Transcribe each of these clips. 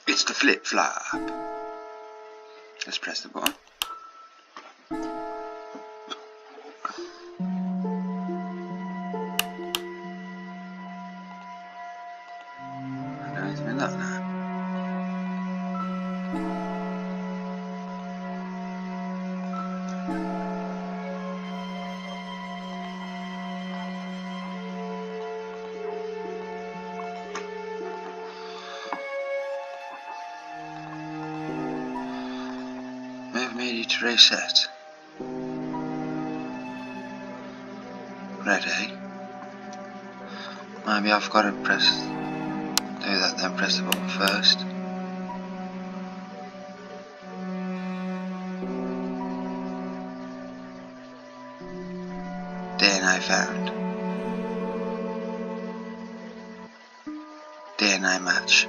It's the flip flop. Let's press the button. I'm going to do that now. Media to reset. Ready. Maybe I've got to do that, then press the button first. DNA found. DNA match.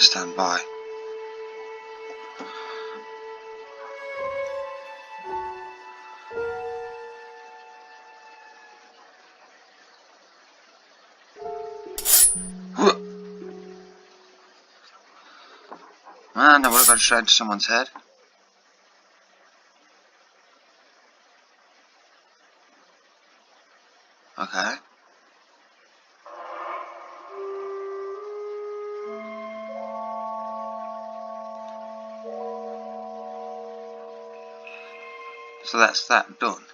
Stand by. Man, I would have got straight into someone's head. Okay. So that's that done.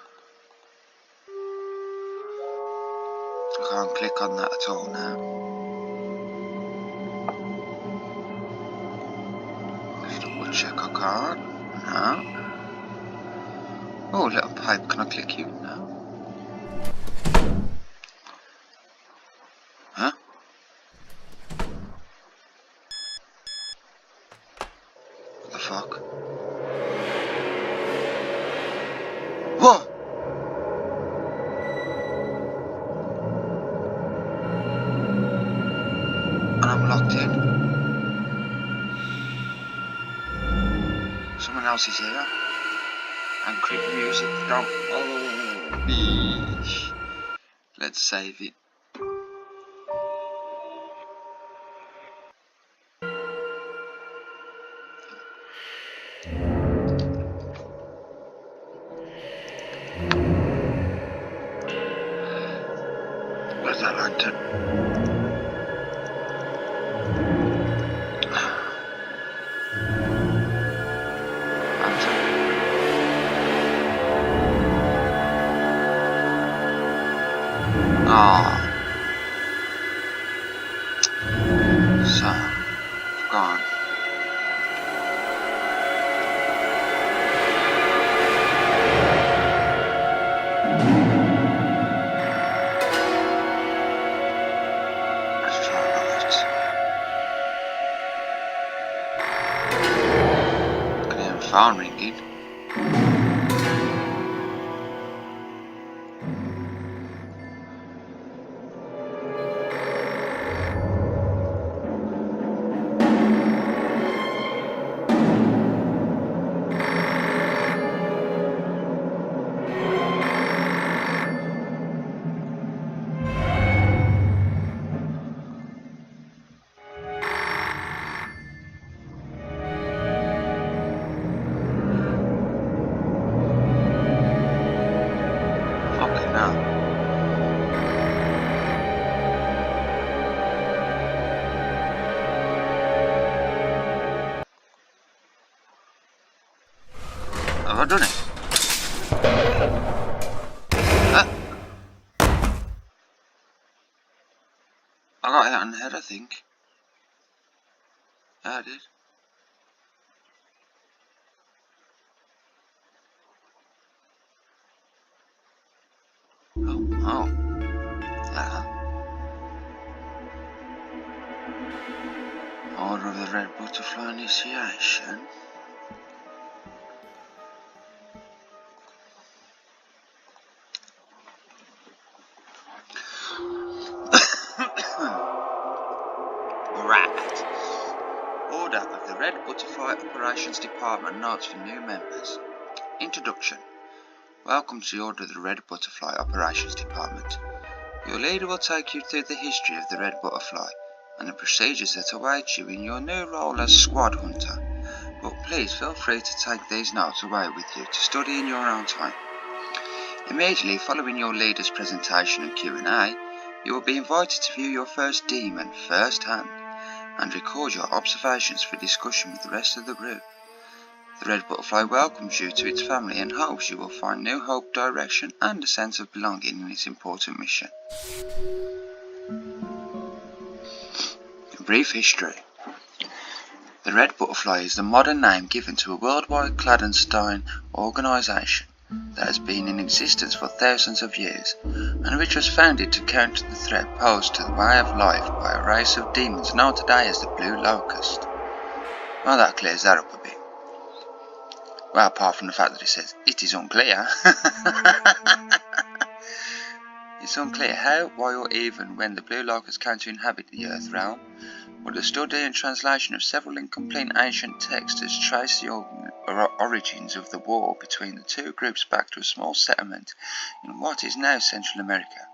I can't click on that at all now. Let's double check I can't. No. Oh, little pipe, can I click you? No. Huh? What the fuck? What? And I'm locked in. Someone else is here. And creepy music. Don't. Oh, bitch. Let's save it. Where's that lantern? Ah. So, gone. Let's try that. I can hear a phone ringing. Have I done it? I got hit on the head, I think. Yeah, I did. Oh. Yeah. Order of the Red Butterfly Initiation. Right. Order of the Red Butterfly Operations Department notes for new members. Introduction. Welcome to the Order of the Red Butterfly Operations Department. Your leader will take you through the history of the red butterfly and the procedures that await you in your new role as squad hunter, but please feel free to take these notes away with you to study in your own time. Immediately following your leader's presentation and Q&A, you will be invited to view your first demon firsthand and record your observations for discussion with the rest of the group. The red butterfly welcomes you to its family and hopes you will find new hope, direction and a sense of belonging in its important mission. A brief history. The red butterfly is the modern name given to a worldwide clandestine organisation that has been in existence for thousands of years and which was founded to counter the threat posed to the way of life by a race of demons known today as the Blue Locust. Well, that clears that up a bit. Well, apart from the fact that it says it is unclear. It's unclear how, why or even when the Blue Locust came to inhabit the Earth realm, but the study and translation of several incomplete ancient texts has traced the origins of the war between the two groups back to a small settlement in what is now Central America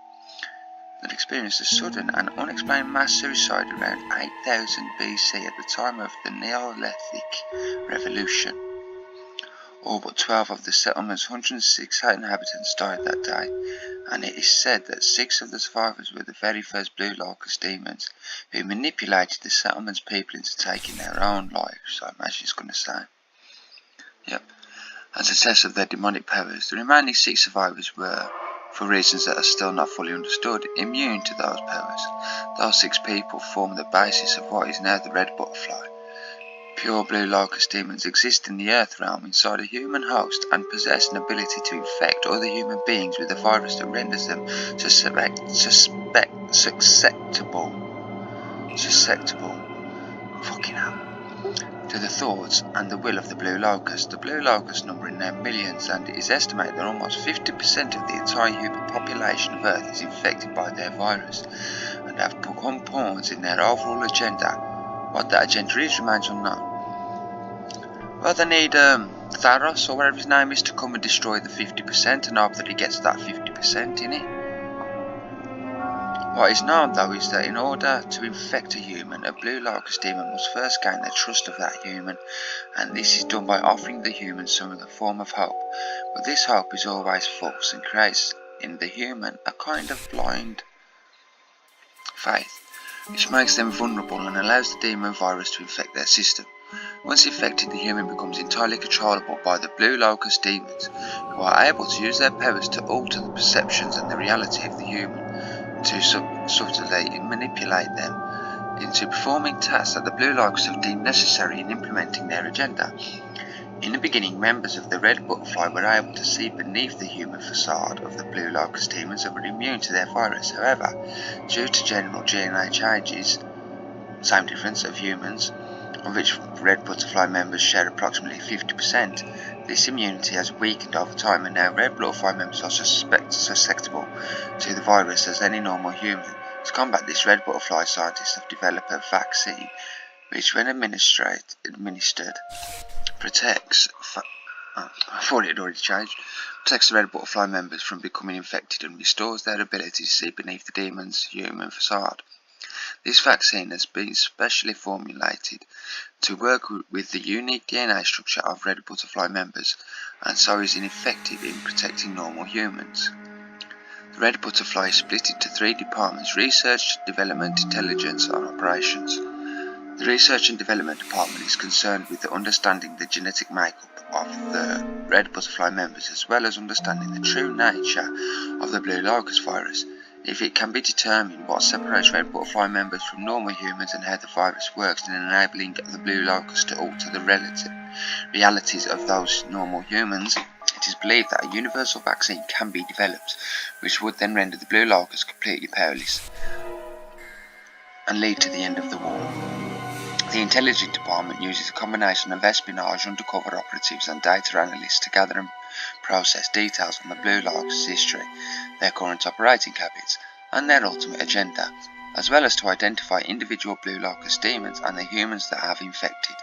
that experienced a sudden and unexplained mass suicide around 8000 BC at the time of the Neolithic Revolution. All but 12 of the settlement's 106 inhabitants died that day, and it is said that 6 of the survivors were the very first Blue Locust demons who manipulated the settlement's people into taking their own lives, I imagine it's going to say. Yep. As a test of their demonic powers, the remaining 6 survivors were, for reasons that are still not fully understood, immune to those powers. Those 6 people form the basis of what is now the red butterfly. Pure Blue Locust demons exist in the Earth realm inside a human host and possess an ability to infect other human beings with a virus that renders them susceptible to the thoughts and the will of the Blue Locust. The Blue Locust number in their millions, and it is estimated that almost 50% of the entire human population of Earth is infected by their virus and have become pawns in their overall agenda. What that agenda is remains unknown. Well, they need Tharos, or whatever his name is, to come and destroy the 50% and hope that he gets that 50% in it. What is known, though, is that in order to infect a human, a Blue Locust demon must first gain the trust of that human, and this is done by offering the human some form of hope. But this hope is always false and creates in the human a kind of blind faith, which makes them vulnerable and allows the demon virus to infect their system. Once infected, the human becomes entirely controllable by the Blue Locust demons, who are able to use their powers to alter the perceptions and the reality of the human, to subtly manipulate them into performing tasks that the Blue Locusts have deemed necessary in implementing their agenda. In the beginning, members of the Red Butterfly were able to see beneath the human facade of the Blue Locust demons and were immune to their virus. However, due to general DNA changes, same difference of humans, of which Red Butterfly members share approximately 50%, this immunity has weakened over time, and now Red Butterfly members are susceptible to the virus as any normal human. To combat this, Red Butterfly scientists have developed a vaccine which, when administered, protects the Red Butterfly members from becoming infected and restores their ability to see beneath the demon's human facade. This vaccine has been specially formulated to work with the unique DNA structure of Red Butterfly members, and so is ineffective in protecting normal humans. The Red Butterfly is split into 3 departments: Research, Development, Intelligence and Operations. The Research and Development Department is concerned with understanding the genetic makeup of the Red Butterfly members, as well as understanding the true nature of the Blue Locust virus. If it can be determined what separates Red Butterfly members from normal humans and how the virus works in enabling the Blue Locust to alter the realities of those normal humans, it is believed that a universal vaccine can be developed, which would then render the Blue Locust completely powerless and lead to the end of the war. The Intelligence Department uses a combination of espionage, undercover operatives and data analysts to gather and process details on the Blue Locust history, their current operating habits, and their ultimate agenda, as well as to identify individual Blue Locust demons and the humans that have infected.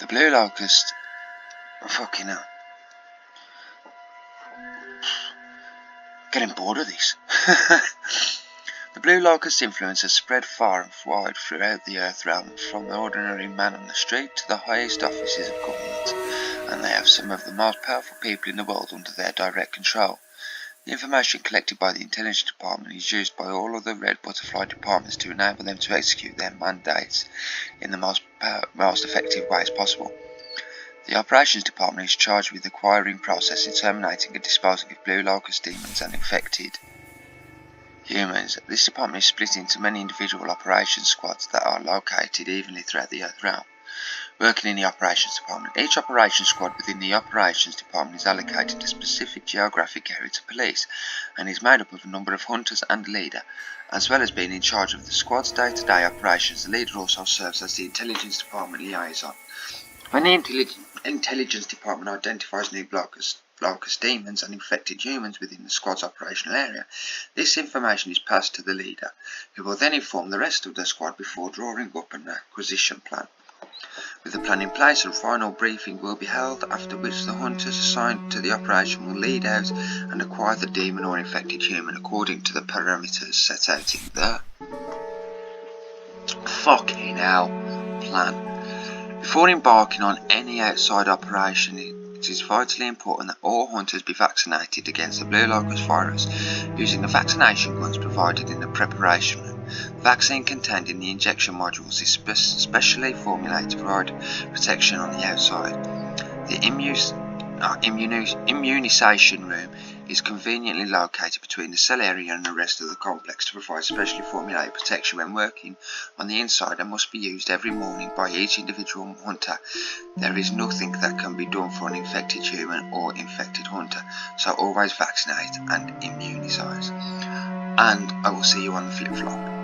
The Blue Locust... fucking hell. Getting bored of this. The blue locust influence has spread far and wide throughout the Earth realm, from the ordinary man on the street to the highest offices of government, and they have some of the most powerful people in the world under their direct control. The information collected by the Intelligence Department is used by all other red butterfly departments to enable them to execute their mandates in the most effective ways possible. The Operations Department is charged with acquiring, processing, terminating and disposing of blue locust demons and infected humans. This department is split into many individual operations squads that are located evenly throughout the Earth realm. Working in the Operations Department, each operations squad within the Operations Department is allocated a specific geographic area to police and is made up of a number of hunters and a leader. As well as being in charge of the squad's day-to-day operations, the leader also serves as the Intelligence Department liaison. When the Intelligence Department identifies new locust demons and infected humans within the squad's operational area, this information is passed to the leader, who will then inform the rest of the squad before drawing up an acquisition plan. With the plan in place, a final briefing will be held, after which the hunters assigned to the operation will lead out and acquire the demon or infected human according to the parameters set out in the fucking hell plan. Before embarking on any outside operation, it is vitally important that all hunters be vaccinated against the blue locust virus using the vaccination guns provided in the preparation room. The vaccine contained in the injection modules is specially formulated to provide protection on the outside. The immunisation room is conveniently located between the cell area and the rest of the complex to provide specially formulated protection when working on the inside, and must be used every morning by each individual hunter. There is nothing that can be done for an infected human or infected hunter, so always vaccinate and immunise. And I will see you on the flip-flop.